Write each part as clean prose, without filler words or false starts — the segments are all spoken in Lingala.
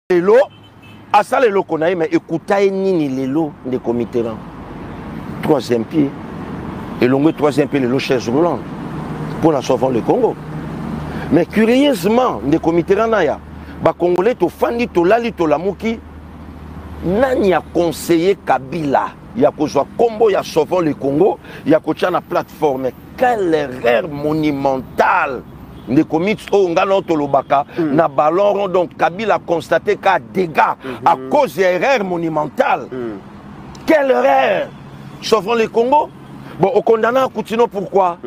Lelo, à ça le konaï, mais écoutez nini lelo de Mitterrand. Troisième pied. Et l'on troisième pied, le chaise roulante. Pour la sauver le Congo. Mais curieusement, de Mitterrand naya, ba Congolais to fandi to lali to lamuki, nani a conseillé Kabila. Il y a quoi combo, il y a sauvant le Congo, il y a quoi la plateforme. Quelle erreur monumentale. Les comités au Ngano Tolobaka, na ballon donc Kabila a constaté qu'il y a des dégâts à cause d'erreurs monumentales. Quelle erreur? Sauvant le Congo. Bon, au condamné à Koutino, pourquoi?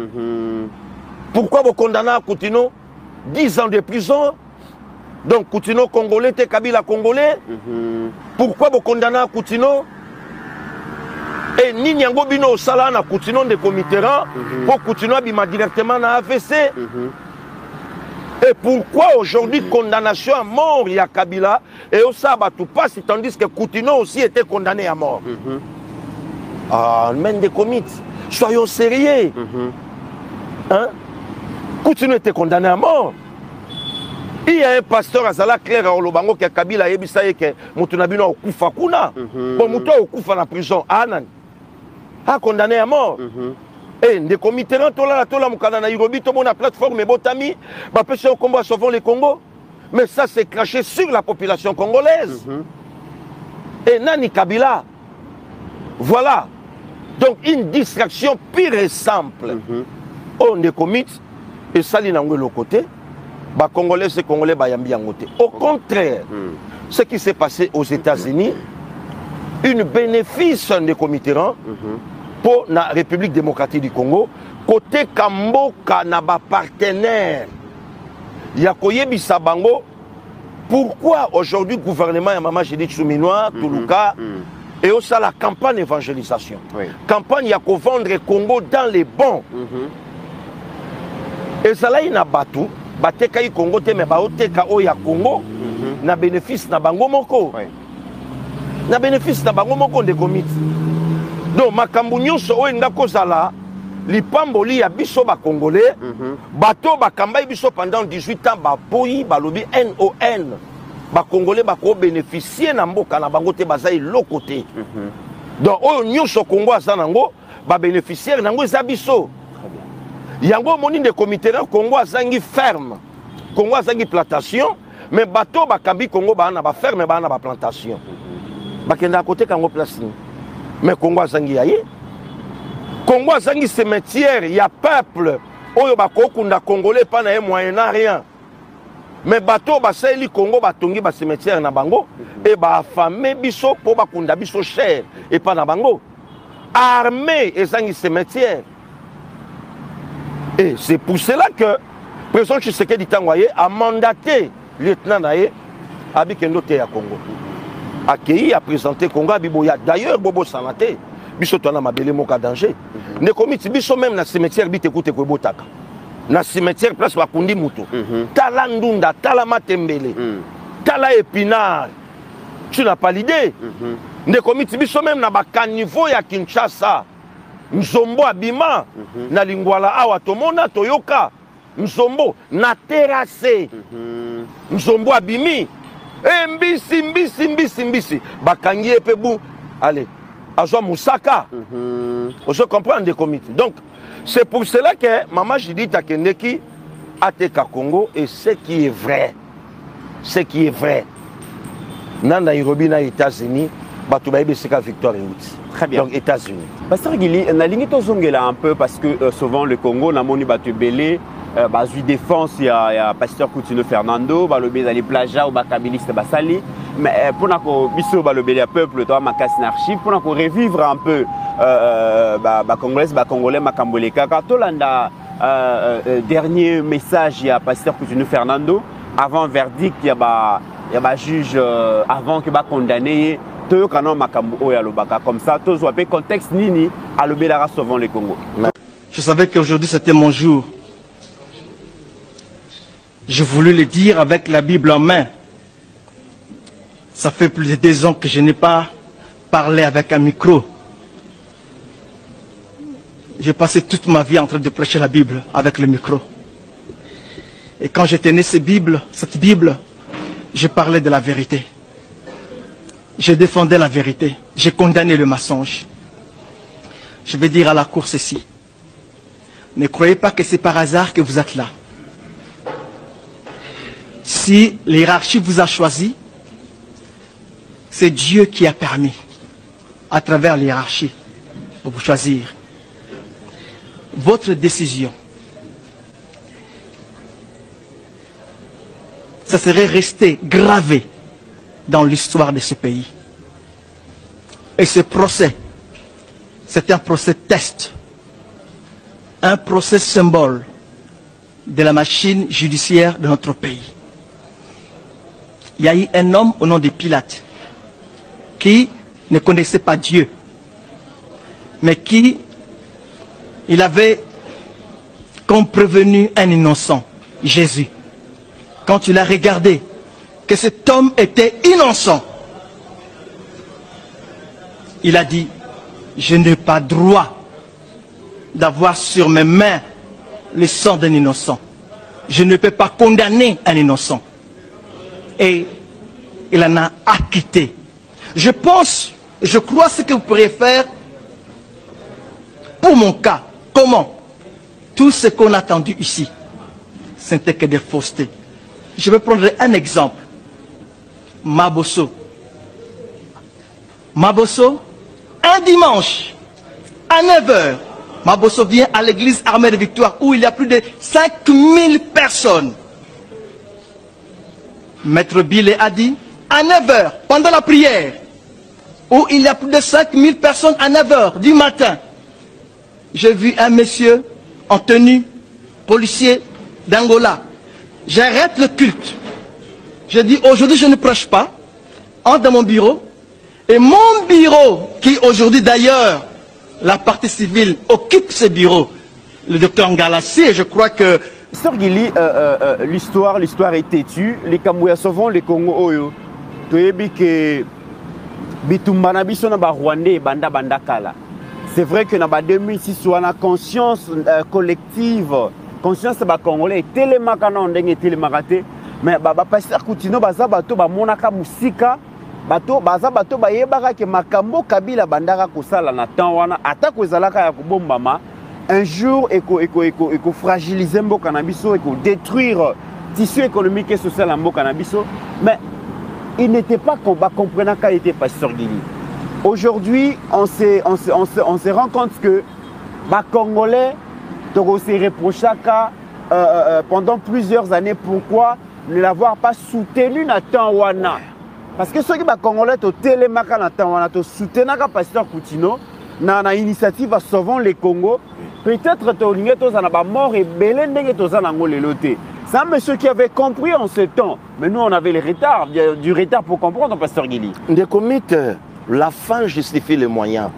Pourquoi vous condamnez à Koutino 10 ans de prison? Donc Koutino congolais, t'es Kabila congolais. Pourquoi vous condamnez à Koutino? Et ni Nyango Bino Sala na Koutino de Mitterrand pour Koutino abima directement na AVC. Et pourquoi aujourd'hui condamnation à mort il y a Kabila et au Sabatou passe tandis que Koutino aussi était condamné à mort. Ah, même des comités. Soyons sérieux. Hein? Koutino était condamné à mort. Il y a un pasteur à Zala Claire à Olobango qui a Kabila et Bissaye qui Moutounabino au Koufa Kuna. Bon, Moutou au Koufa na prison. Anan. A condamné à mort. Et des comités tola Moukana Nairobi, tout le monde a plateforme et Botami, bah peut au combat sauvant les Congo. Mais ça c'est craché sur la population congolaise. Et Nani Kabila. Voilà. Donc une distraction pure et simple. On des comités et Sali Nangwe le côté. Bah Congolais c'est Congolais bah yambi côté. Au contraire, ce qui s'est passé aux États-Unis, une bénéfice des comités pour la République démocratique du Congo, côté Kamboka na ba partenaire, Yakoye Bissabango, pourquoi aujourd'hui le gouvernement et Maman Judith Souminois, Toulouka, et aussi la campagne d'évangélisation. Campagne Yako vendre le Congo dans les bons. Et ça là, il y a Batou, Bateka y Congo, mais Baoteka Oya Congo, na bénéfice na Bango Moko. Na bénéfice na Bango Moko de comités. Donc, makambu nyonso oyo ngakozala lipamboli ya biso ba congolais bato bakamba biso pendant 18 ans ba boyi balobi NON ba congolais ba ko bénéficier na mboka na bango te bazai lokote. Donc oyo nyonso Congo azanango ba bénéficiaire nango za biso. Yango moni de comité na Congo azangi ferme. Congo azangi plantation mais bato bakambi Congo ba na ba ferme ba na ba plantation. Bakenda côté kango place. Mais Congo Zangi aye. Congo Zangi cimetière, il y a peuple. Oyo bakokunda congolais pas na moyen rien. Mais bateau baseli Congo batongi ba cimetière na bango et ba affamé biso po bakunda biso cher et pas na bango. Armée et Zangi cimetière. Et c'est pour cela que le président Tshisekedi Tangwaye a mandaté lieutenant Naye Abikendo te ya Congo. Accueilli a présenté Congo Biboya. D'ailleurs, Bobo Sanate, biso tona mabele moka danger. Ne komiti biso même na cimetière bite écoute ko botaka. Na cimetière place Bakundi Mutu. Tala Ndunda, Tala Matembele. Tala Épinard. Tu n'as pas l'idée. Ne komiti biso même na bakanivo ya Kinshasa. Nzombo abima na Lingwala awa tomona toyoka. Nzombo na terrasse. Nzombo abimi. Mbisi. Bakangi epebou. Allez. Azo Moussaka. On comprend des comités. Donc, c'est pour cela que Maman Judith Akendeki a été Congo et ce qui est vrai. Ce qui est vrai. Dans Nairobi, dans les États-Unis, Batoubaïbe, c'est Victor et Outi. Très bien. Donc, États-Unis. Pasteur Guili, on a ligné un peu parce que souvent le Congo, la moni Batubele. Bazui défense, il y a pasteur Koutino Fernando, balobé dans les plagiats ou bakabiliste basali. Mais pour qu'on biso balobé le peuple, toi ma casse n'archive, pour qu'on revivre un peu congolais makambole kaka. Tolanda dernier message il y a pasteur Koutino Fernando avant verdict il y a juge avant que ba condamné tout canon makambo oya lobaka comme ça tous voient contexte nini à l'obélara sauvant le Congo. Je savais qu'aujourd'hui c'était mon jour. Je voulais le dire avec la Bible en main. Ça fait plus de 2 ans que je n'ai pas parlé avec un micro. J'ai passé toute ma vie en train de prêcher la Bible avec le micro. Et quand j'ai tenu cette Bible, je parlais de la vérité. Je défendais la vérité. J'ai condamné le mensonge. Je vais dire à la cour ceci. Ne croyez pas que c'est par hasard que vous êtes là. Si l'hiérarchie vous a choisi, c'est Dieu qui a permis, à travers l'hiérarchie, de vous choisir. Votre décision, ça serait resté gravé dans l'histoire de ce pays. Et ce procès, c'est un procès test, un procès symbole de la machine judiciaire de notre pays. Il y a eu un homme au nom de Pilate qui ne connaissait pas Dieu, mais qui il avait comme prévenu un innocent, Jésus. Quand il a regardé que cet homme était innocent, il a dit, je n'ai pas droit d'avoir sur mes mains le sang d'un innocent. Je ne peux pas condamner un innocent. Et il en a acquitté. Je pense, je crois ce que vous pourriez faire pour mon cas. Comment? Tout ce qu'on a entendu ici, ce n'était que des faussetés. Je vais prendre un exemple. Mabosso. Mabosso, un dimanche, à 9 h, Mabosso vient à l'église Armée de Victoire où il y a plus de 5000 personnes. Maître Billet a dit, à 9 h, pendant la prière, où il y a plus de 5000 personnes à 9 h du matin, j'ai vu un monsieur en tenue, policier d'Angola. J'arrête le culte. Je dis, aujourd'hui je ne prêche pas. Entre dans mon bureau. Et mon bureau, qui aujourd'hui d'ailleurs, la partie civile occupe ce bureau, le docteur Ngalassi, et je crois que... Sœur Gili, l'histoire est têtue. Les Kamouya souvent, les Congo Oyo. Tu as dit que Bitumbana Bissona Rwandais Banda Banda Kala. C'est vrai que dans 2006, on a une conscience collective, conscience de Congolais, télémakana ndenge télémakate, mais pasteur Koutino baza bato ba monaka musika, bato baza bato ba yebaka ke makambo kabila bandaka kosala na temps wana ata kozalaka ya kobombama, un jour eko fragiliser mboka na biso, eko détruire tissu économique et social en mboka na biso, mais il n'était pas comprenant qu'a été pasteur Gili. Aujourd'hui, on se rend compte que les Congolais se reprochent pendant plusieurs années pourquoi ne l'avoir pas soutenu dans temps wana. Parce que ceux qui sont Congolais ont télémaka dans temps wana, ont soutenu le pasteur Koutino dans l'initiative à Sauvons les Congo. Peut-être que tu as mort et belé c'est un monsieur qui avait compris en ce temps. Mais nous, on avait du retard pour comprendre, pasteur Gili. Des comités. La fin justifie les moyens.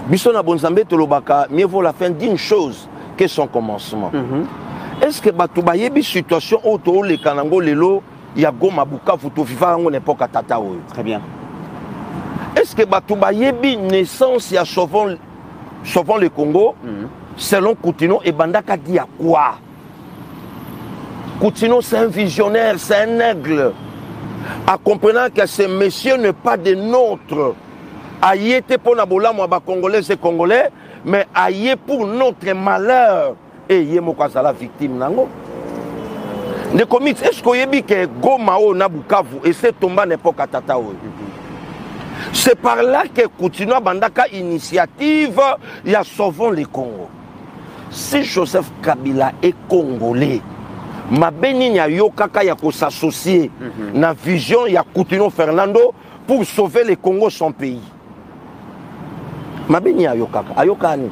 Bissona Bonzambe Tolobaka, mieux vaut la fin d'une chose que son commencement. Est-ce que Batoubaye bi situation autour les Kanango Lelo, il y a Goma Buka Futo Fifa en époque à Tataou. Très bien. Est-ce que Batoubaye bi naissance il y a sauvant le Congo selon Koutino et Bandaka dit à quoi? Koutino c'est un visionnaire, c'est un aigle. En comprenant que ce monsieur n'est pas de notre. Aïe était pour Nabola, moi, Congolais et Congolais, mais aïe pour notre malheur. Et yé la victime. Ne commit, est-ce qu'il y a que Gomao Nabukavu et c'est tombé à l'époque à Tataou? C'est par là que continue à Bandaka initiative, il y a sauvons les Congo. Si Joseph Kabila est congolais, ma béni ya yokaka ya ko s'associer na vision ya Koutino Fernando pour sauver le Congo son pays. Ma béni ya yokaka ayokani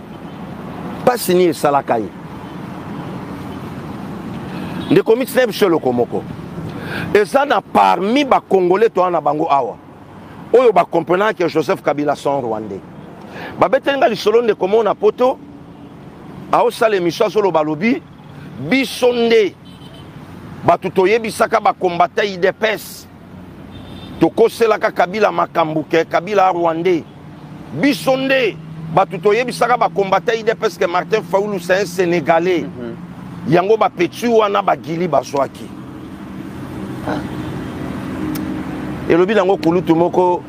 pas signé Salakai. Ne commit sneb sur le Komoko. Et ça n'a parmi ba Congolais to na bango awa. Oyo ba comprenant que Joseph Kabila son Rwandais. Ba betenga li solo de comment na poto a osale misha solo balobi bisonde batutoye bisaka ba combattre IDPS tokoselaka Kabila makambuke Kabila Rwandais bisonde batutoye bisaka ba combattre IDPS que Martin Faoulou c'est un Sénégalais yango ba petu wana ba gili baswaki Et le bilan kulutu moko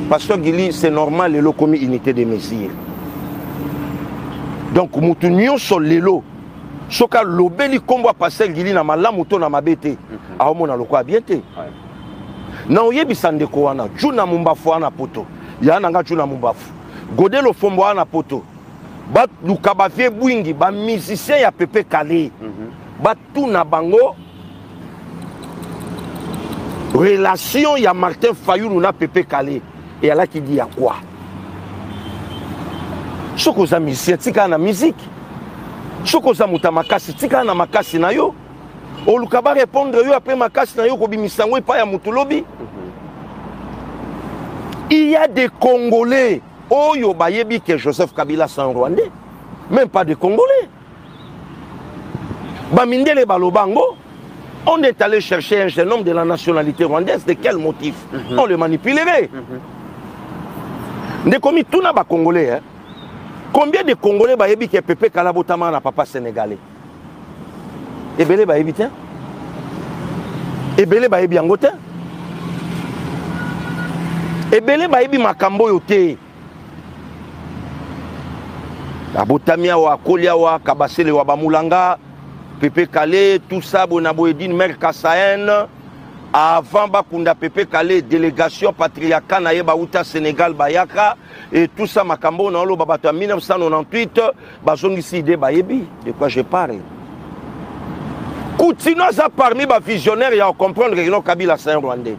pasteur Gili c'est normal lelo comme unité de mesure. Donc mutu nyonso lelo soka lobeli kombo pasteur Gili na malamu to na mabete aomona lokwa bien te. Na oyebisa ndeko wana juna mumbafu wana poto ya nanga juna mumbafu godelo fombo wana poto ba lukaba vie bwingi ba musicien ya Pepe Kale ba tuna bango relation ya Martin Fayulu na Pepe Kale et ala qui dit à quoi soko za musicien tika na musique soko za mutamakasi tika na makasi na yo olukaba répondre yo après makasi na yo ko bimisango pa ya mutulobi. Il y a des Congolais oyo bayebi que Joseph Kabila c'est un Rwandais, même pas des Congolais. Bamindele balobango, on est allé chercher un jeune homme de la nationalité rwandaise, de quel motif? On le manipulerait. Ndé komi tout na ba Congolais, hein? Combien de Congolais bayebi que Pepe Kalabotama na papa sénégalais? Ebele bayebi te? Ebele bayebi yango te? Ebele bayebi makambo yo te? Abotamia wa Kolia wa Kabasele wa Bamulanga, Pepe Kale, tout ça, Bonaboedine, Mère Kassaen, avant Bakunda Pepe Kale, délégation patriarcat Naïba Outa Sénégal Bayaka, et tout ça, Makambo, dans le Babata 1998, Bazong ici, de Bayebi, de quoi je parle. Continuons à parmi les visionnaires et à comprendre que Kabila c'est un Rwandais.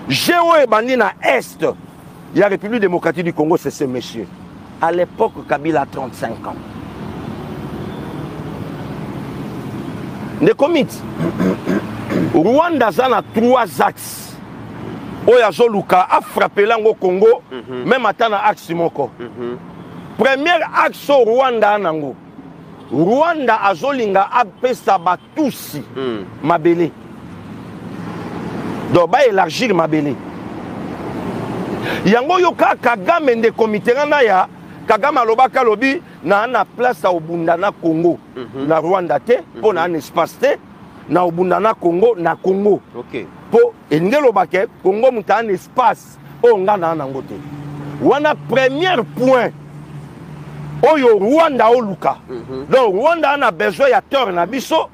Géo et Bandina Est, il y a la République démocratique du Congo, c'est ce monsieur. À l'époque, Kabila a 35 ans. Les comités. Rwanda a 3 axes. Oyazoluka a frappé l'ango Congo, même à axe Moko. Premier axe au Rwanda nango. Rwanda a zolinga a pesa batusi mabele. Donc ba élargir mabele. Yango yoka Kagame de comité ya Kagame alobaka lobi na na place au Bundana Congo na Rwanda te pour na un espace te na Bundana Congo na Congo. OK. Po endelo bake Congo muta un espace o ngana na ngote. Wana premier point oyo Rwanda o luka. Donc Rwanda a besoin ya tort na biso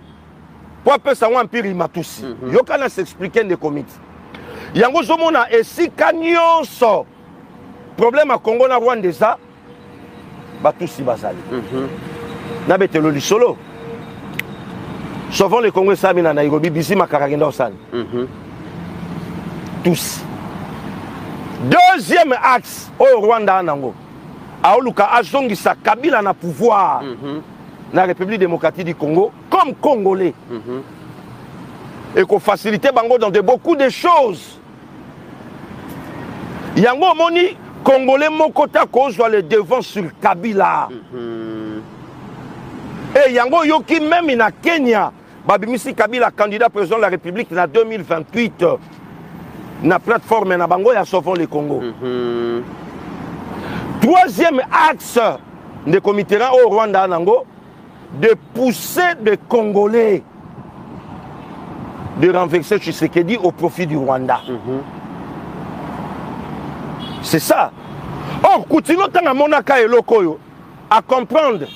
pour appeler ça un empire matusi. Yoka na s'expliquer des comités. Yango zomona esika nyonso problème à Congo na Rwanda ça batusi basali. Na betelo lisolo. Souvent les Congolais sabi na Nairobi bisi makaragenda osali. Tous. Deuxième axe au Rwanda nango. Aoluka azongisa Kabila na pouvoir na République démocratique du Congo comme Congolais. Et qu'on facilite bango dans beaucoup de choses. Yango moni Congolais mokota kozwa le devant sur Kabila. Et yango yoki même na Kenya, babimisi Kabila candidat président de la République na 2028 na plateforme na bango ya Sauvons le Congo. Troisième axe de comité au Rwanda nango de pousser des Congolais de renverser Tshisekedi au profit du Rwanda. C'est ça. Or, continuons à Monaka et Lokoyo à comprendre.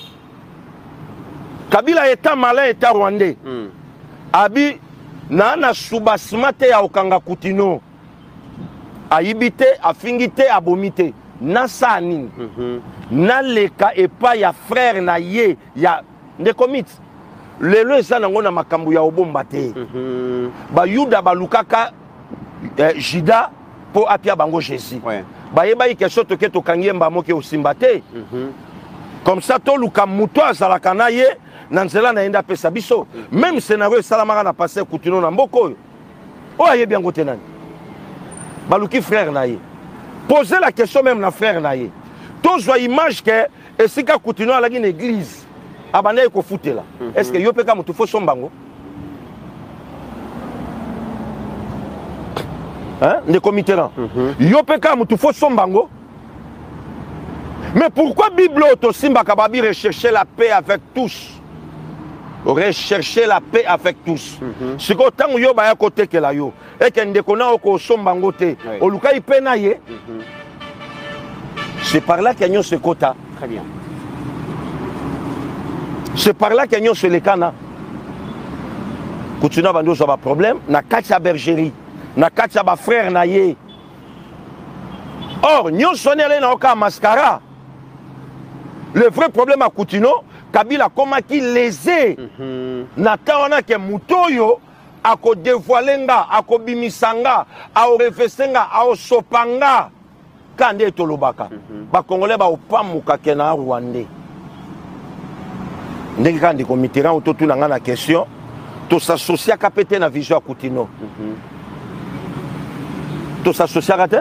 Kabila est un malin, est un Rwandais. Abi, na subasmate ya okanga kutino. Aibite, afingite, abomite. Na sani. Na leka et pas ya frère na ye. Ya des comités. Lelo eza nango na makambu ya obomba te. Ba yuda balukaka jida po apia bango Jésus. Ba yeba yi question to ke to kangiemba moke osimbate. Comme ça to luka muto azalaka na ye na nzela na enda pesa biso. Même scénario salamaka na passé kutino na mboko. O ayebi yango te nani. Baluki frère na ye. Posez la question même na frère na ye. Tozwa image que esika kutino alaki na église. Abana ko foutela. Est-ce que yo peka mutu fo sombango? Hein? Les comités là. Yo peka mutu fo sombango. Mais pourquoi Bible auto simba kababi rechercher la paix avec tous? rechercher la paix avec tous. Si vous avez yo ba côté que la yo et que ndekona oko sombangote oluka ipena ye. C'est par là qu'il y a ce quota. Très bien. C'est par là qu'il y a ce lekana. Continue à avoir un problème, na katia bergerie, na katia ba frère na ye. Or, nous sommes allés dans le mascara. Le vrai problème à Koutino, Kabila comment qu'il lésé. Natana ke mutoyo ako dévoilenga, ako bimisanga, ako refesenga, ako sopanga. Kande tolobaka. Ba Congolais ba opamuka kena Rwandais. Ndenge kandi ko Mitterrand ototu na ngana question, to s'associer ka pété na vision à Koutino. To s'associer à te?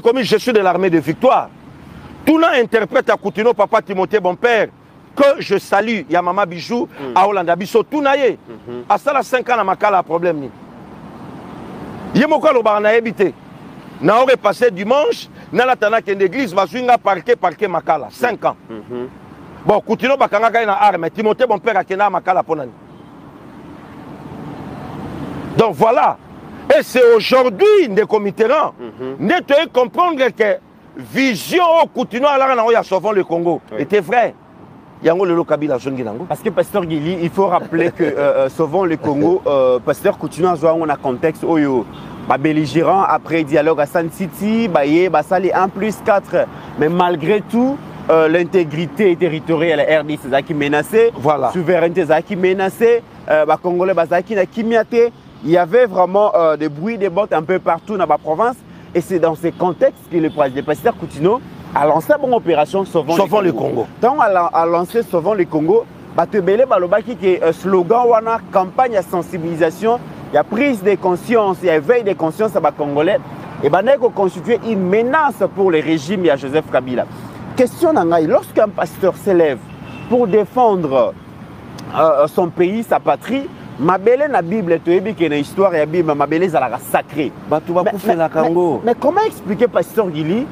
Comme je suis de l'armée de victoire. Tout le monde interprète à Koutino, papa Timothée, mon père, que je salue, il y a maman Bijou, à Hollande, Bisso, tout naïe. À ça, la 5 ans, na makala problème. Il y a mon cas, le bar n'a habité. N'a aurait passé dimanche, n'a la tana qu'une église, va suivre parquet makala. 5 ans. Bon, Koutino, bakanga gagne na arme. Timothée, mon père, a kena makala pour l'année. Donc voilà. Et c'est aujourd'hui, des Mitterrand, nous devons comprendre que vision au continent à la sauvant le Congo était vrai. Parce que Pasteur Guili, il faut rappeler que sauvant le Congo, Pasteur continue à jouer un contexte où belligérant après dialogue à San City, Basali 1+4, mais malgré tout, l'intégrité territoriale RDC qui menacée, la souveraineté qui menacée, les Congolais qui miaté. Il y avait vraiment des bruits de bottes un peu partout dans la province. Et c'est dans ces contextes que le pasteur Koutino a lancé une opération Sauvons le Congo. Quand on a lancé Sauvons le Congo, il y a un slogan, une campagne de sensibilisation, il y a prise de conscience, il y a éveil de conscience à les Congolais. Et il a constitué une menace pour le régime de Joseph Kabila. Question, lorsqu'un pasteur s'élève pour défendre son pays, sa patrie, Mabele na Bible, tu es bien histoire et Bible, Mabele zalaka sacré. Mais comment expliquer, Pasteur Guili,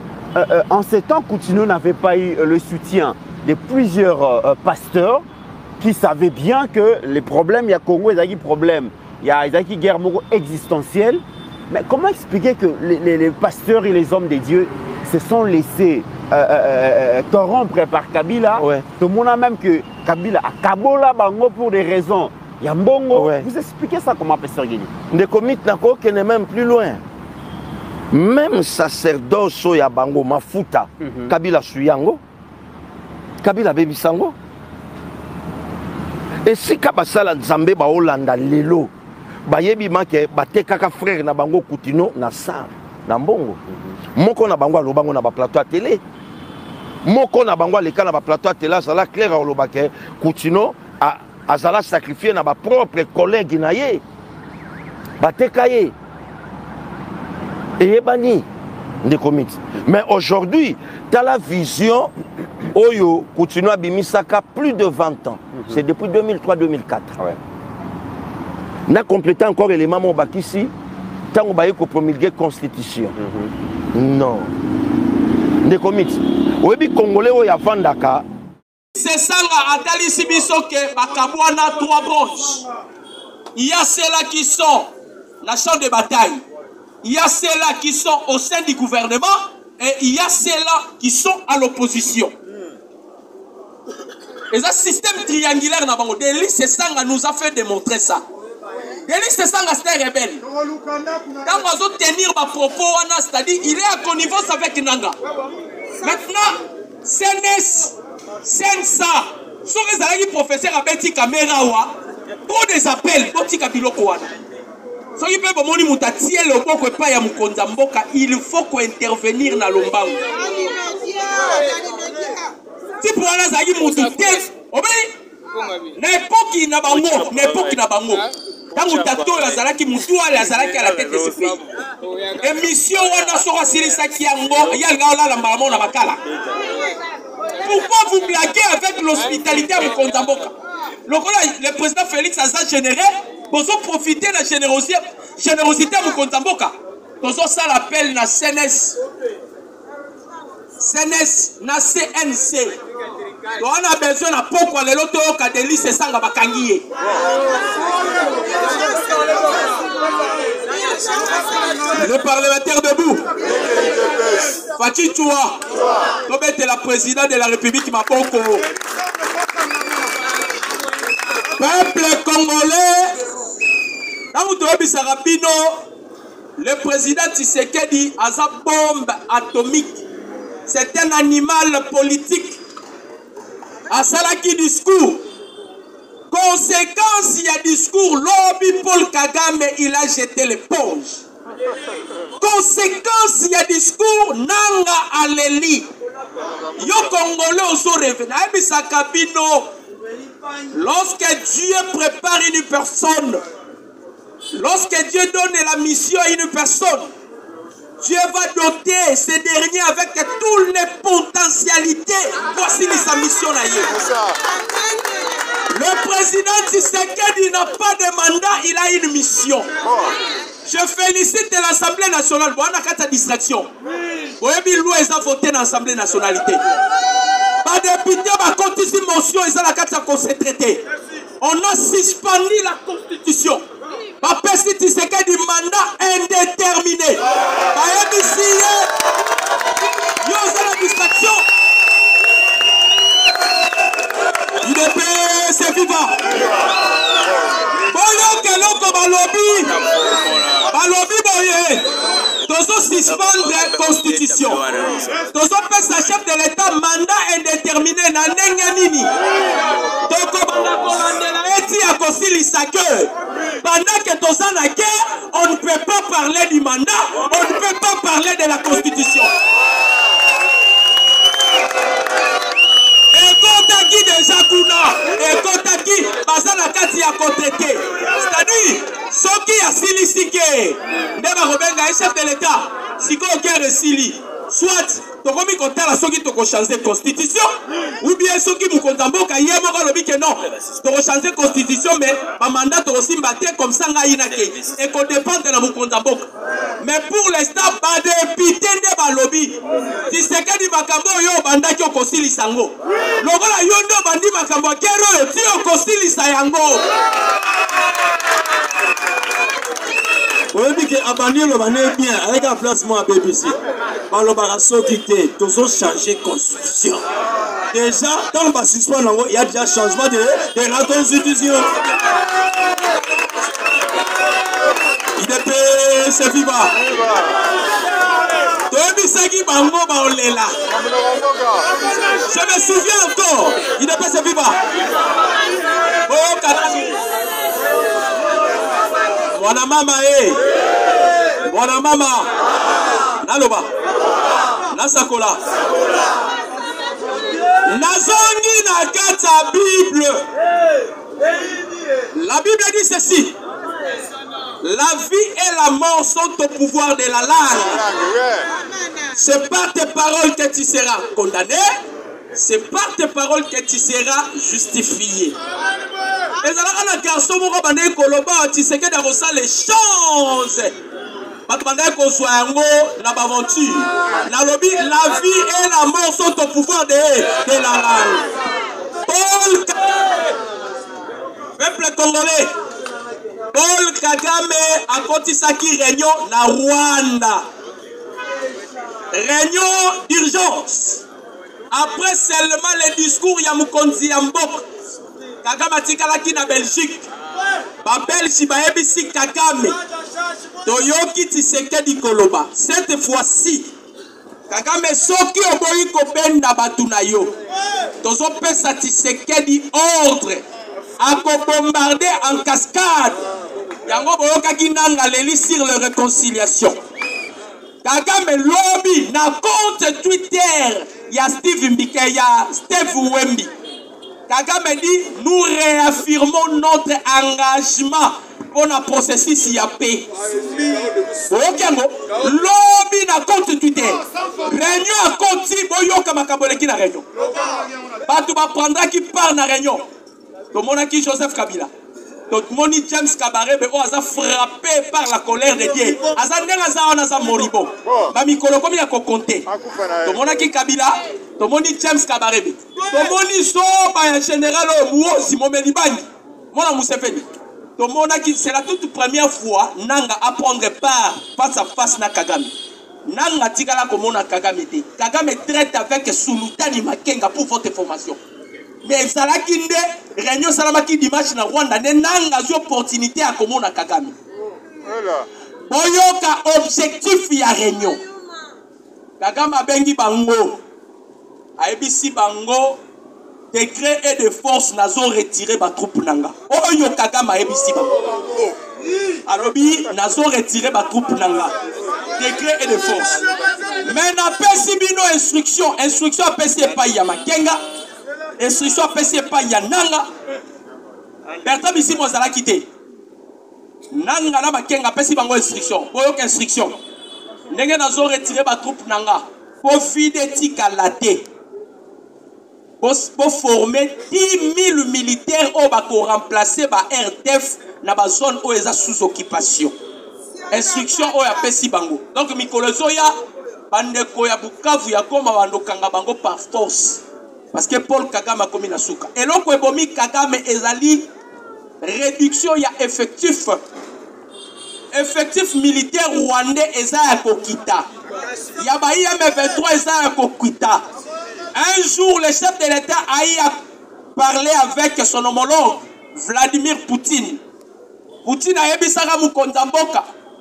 en ces temps, Koutino n'avait pas eu le soutien de plusieurs pasteurs qui savaient bien que les problèmes, il y a Congo, il y a des problèmes, il y a des guerres existentielles. Mais comment expliquer que les pasteurs et les hommes de Dieu se sont laissés corrompre par Kabila? Tout le monde a même que Kabila a Kabola Bango pour des raisons. Yambongo, vous expliquez ça comment, Pasteur Guili? Des comites qui n'est même plus loin. Même sacerdoce soya bango mafuta, Kabila suyango, Kabila bebisango. Et si Kabasala Nzambe ba Hollanda lelo, ba yebi manke ba te kaka frère na bango Koutino na sa na mbongo. Moko na bango alobango na ba plateau à télé. Moko na bango leka na ba plateau à télé, ça la clair à lobake Koutino a Azala sacrifié na ba propre collègue naye. Batekaye. Et bani des comités. Mais aujourd'hui, tu as la vision Oyo continue à bimisaka plus de 20 ans. C'est depuis 2003-2004. On a complété encore l'élément mon bakisi tant on va promulguer constitution. Non. Des comités. Oyebi congolais oya vandaka. C'est ça la Atali Sibisoke, Bakabwana, 3 branches. Il y a ceux-là qui sont la chambre de bataille. Il y a ceux-là qui sont au sein du gouvernement. Et il y a ceux-là qui sont à l'opposition. Et ce système triangulaire, Delis Sanga nous a fait démontrer ça. Delis Sanga, c'était rebelle. Quand on va tenir ma propos, c'est-à-dire il est à connivence avec Nanga. Maintenant, CNS. Sensa, sur les alliés professeurs à Betty Kamerawa, pour des appels, Betty Kabilokoana. Si vous pouvez moni mutatier le boko pa ya mukonza mboka, il faut qu'intervenir na lombango. Si pour la zagi mututé, obi, n'époque na bango, n'époque na bango. Tant mutato la zalaki mutua la zalaki à la tête de ce pays. Émission wana sora silisa kiango, yalga la mbalamo na bakala. Pourquoi vous blaguez avec l'hospitalité à Mukondamboka? Le président Félix a généré, vous profitez de la générosité à Mukondamboka. Vous ça l'appel na CNS. CNS na CNC. On a besoin de pourquoi les lotos ont des listes sans la bakangier. Le parlementaire debout. Fatih Toua. Comme était la présidente de la République Mapoko. Peuple congolais. Le président Tshisekedi a sa bombe atomique. C'est un animal politique. À Salaki discours. Conséquence, il y a discours. Lobby Paul Kagame, il a jeté l'éponge. Conséquence, il y a discours. Nanga Aleli. Yo Congolais au revenu. Lorsque Dieu prépare une personne, lorsque Dieu donne la mission à une personne, Dieu va doter ces derniers avec toutes les potentialités. Voici sa mission là. Le président Tshisekedi n'a pas de mandat, il a une mission. Je félicite l'Assemblée nationale. Bon, on a quatre distractions. Vous avez vu, ils ont voté dans l'Assemblée nationalité. Pas député, ma constitution, motion, ils ont la carte qu'on s'est traité. On a suspendu la constitution. Ma personne Tshisekedi mandat indéterminé. La distraction. UDP, c'est vivant. Boyo keloko balobi. Balobi boye. Tozo suspendre la constitution. Tozo pesa chef de l'État mandat indéterminé na ndenge nini. Toko banda kolandela eti ya kosilisa que pendant que toza na guerre, on ne peut pas parler du mandat, on ne peut pas parler de la constitution. Ekotaki déjà kuna, ekotaki basala kati ya kotraité. C'est-à-dire soki ya silisike ndeba robenga chef de l'État siko guerre sili. Soit tokomi kotala soki toko changer constitution ou bien soki mukonza mboka ye moko lobi que non toko changer constitution mais ba mandat toko simba te comme ça nga inake et ko dépendre na mukonza mboka. Mais pour l'instant ba député nde ba lobby Tshisekedi makambo yo bandaki okosili sango lokola yo ndo bandi makambo kero ti okosili sayango. Oui, mais abandonner le mané bien avec un placement à BBC. Par le barasso quitté, tous ont changé de constitution. Déjà, dans le suspens, il y a déjà changement de la constitution. IDP, c'est viva. Je me souviens encore. IDP, c'est viva. Mwana mama mwana mama naloba nasakola nazongi na kata Bible. La Bible dit ceci: la vie et la mort sont au pouvoir de la langue. C'est par tes paroles que tu seras condamné, c'est par tes paroles que tu seras justifié. Et ça là la garçon moko bande koloba Tshisekedi a reçu les choses. Bande ko soit ngo na aventure. Na lobby la vie et la mort sont au pouvoir de la langue. Paul peuple congolais. Paul Kagame a kotisaki réunion na Rwanda. Réunion d'urgence. Après seulement les discours ya Mukonzi ya Mboka. Kagame tikalaki na Belgique. Ba Belgique ba ebisi Kagame. Toyoki Tshisekedi koloba. Cette fois-ci, Kagame soki oboyi kobenda batu na yo. Tozo pesa Tshisekedi ordre à bombarder en cascade. Yango boyokaki nanga leli sur la réconciliation. Kagame lobby na compte Twitter ya Steve Mbike ya Steve Wembi. Kagame dit nous réaffirmons notre engagement pour le processus IAP. Lobby na compte Twitter. Réunion à compte boyoka makaboleki na réunion. Batu ba prendra qui part na réunion. To monaki Joseph Kabila. Donc Moni James Kabarebe a frappé par la colère de Dieu. Aza ndenga za ona za moribo. Ba mikolo komi ya kokonte. To monaki Kabila tomoni James Kabarebe, tomoni Soba en général Mouozi Momelibangi, Mona Moussefeni. C'est la toute première fois Nanga à prendre part face à face na Kagame. Nanga tigala komona Kagame te. Kagame traite avec Sulutani Makenga pour votre formation. Mais Salaki nde réunion salamaki dimanche na Rwanda ne nanga zo opportunité à komona Kagame. Voilà. Boyoka objectif ya réunion. Kagame abengi bango. Aebisi bango décret et de force nazo retiré ba troupe nanga. Oyo Kagame aebisi bango. Alobi nazo retiré ba troupe nanga. Décret et de force. Mais na pesi bino instruction pesi pa ya Makenga. Instruction pesi pa ya nanga. Bertrand bisi mozala kité. Nanga na Makenga pesi bango instruction. Boyoka instruction. Ndenge nazo retiré ba troupe nanga. Po fide tika laté. Pour former 10 000 militaires pour remplacer la RDF dans la zone où ils sont sous occupation. Instruction où il y a bango. Donc, Mikolo Zoya, Bandeko ya Bukavu ya koma bandokanga bango par force. Parce que Paul Kagame a commis la souka. Et donc, Ebomi Kagame ezali réduction ya effectif. Effectif militaire rwandais eza ya kokita. Ya ba IM23 eza ya kokita. Un jour, le chef de l'État a parlé avec son homologue, Vladimir Poutine. Poutine a dit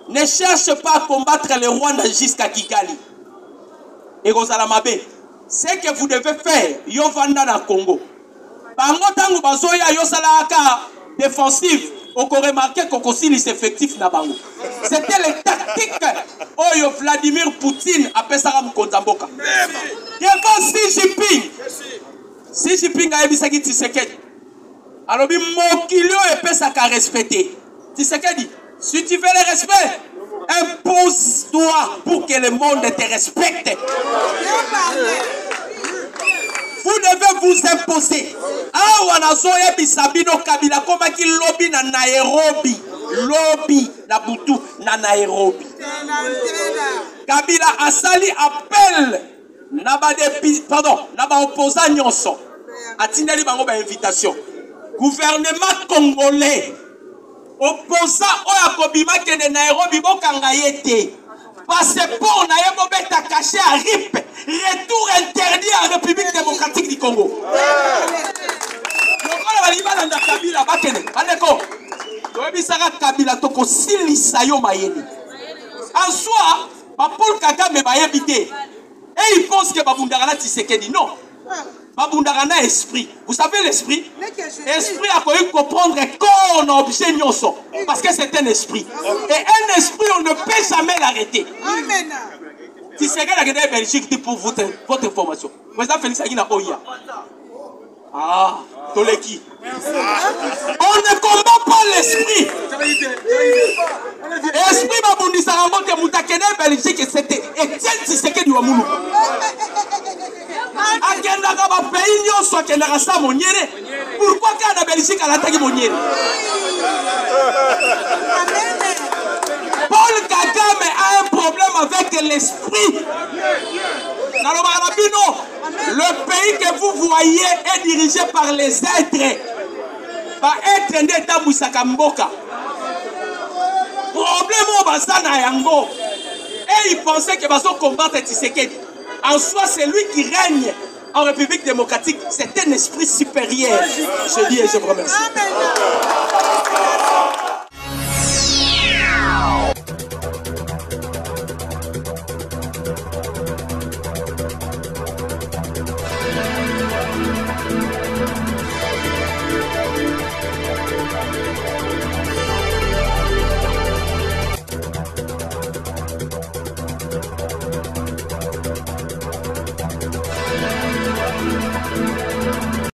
ne cherche pas à combattre le Rwanda jusqu'à Kigali. Et Rosalamabe, ce que vous devez faire, Yovanda na Congo. Bangotangu bazoya yosalaka défensive. On a remarqué qu'on consigne les effectifs na bango. C'était les tactiques Oyo Vladimir Poutine a fait ça à Mkonzamboka. Devant Xi Jinping. Xi Jinping a dit que Tshisekedi. Alors, Mokilio et Pesa qu'à respecter. Tshisekedi, si tu veux le respect, impose-toi pour que le monde te respecte. Vous devez vous imposer. Ah, wanazoya bisabino kabila koma ki lobby na Nairobi. Lobby na Butu na Nairobi. Kabila asali appel na ba opposant nyonso. Atineli bango ba invitation. Gouvernement congolais. Opposant oya kobima kene Nairobi bokanga yete. Passeport na yebo beta caché à RIP. Retour interdit à la République démocratique du Congo. Kabila bakene. Aleko. Toebisaka Kabila toko silisa yo mayeni. En soi, Paul Kagame ba yebité. Et il pense que Babundara Tshisekedi. Non. Babundara esprit. Vous savez l'esprit? Esprit a pu comprendre qu'on a objet nyonso. Parce que c'est un esprit. Et un esprit, on ne peut jamais l'arrêter. Amen. Tshisekedi a gagné Belgique pour votre information. Président Félix Agina Oya. Ah, Toleki. On ne combat pas l'esprit. Esprit Babundi Sarambo de Moutakene Belgique, c'était Etienne Tshisekedi Wamulu. Agenda Gaba pays nyonso akendaka sa moniere. Pourquoi quand la Belgique a l'attaqué moniere? Paul Kagame a un problème avec l'esprit. Le pays que vous voyez est dirigé par les êtres. Par être d'État Moussaka Mboka. Problème au Basana Yango. Et il pensait que Basso combattre Tshisekedi. En soi, c'est lui qui règne en République démocratique. C'est un esprit supérieur. Je dis et je vous remercie.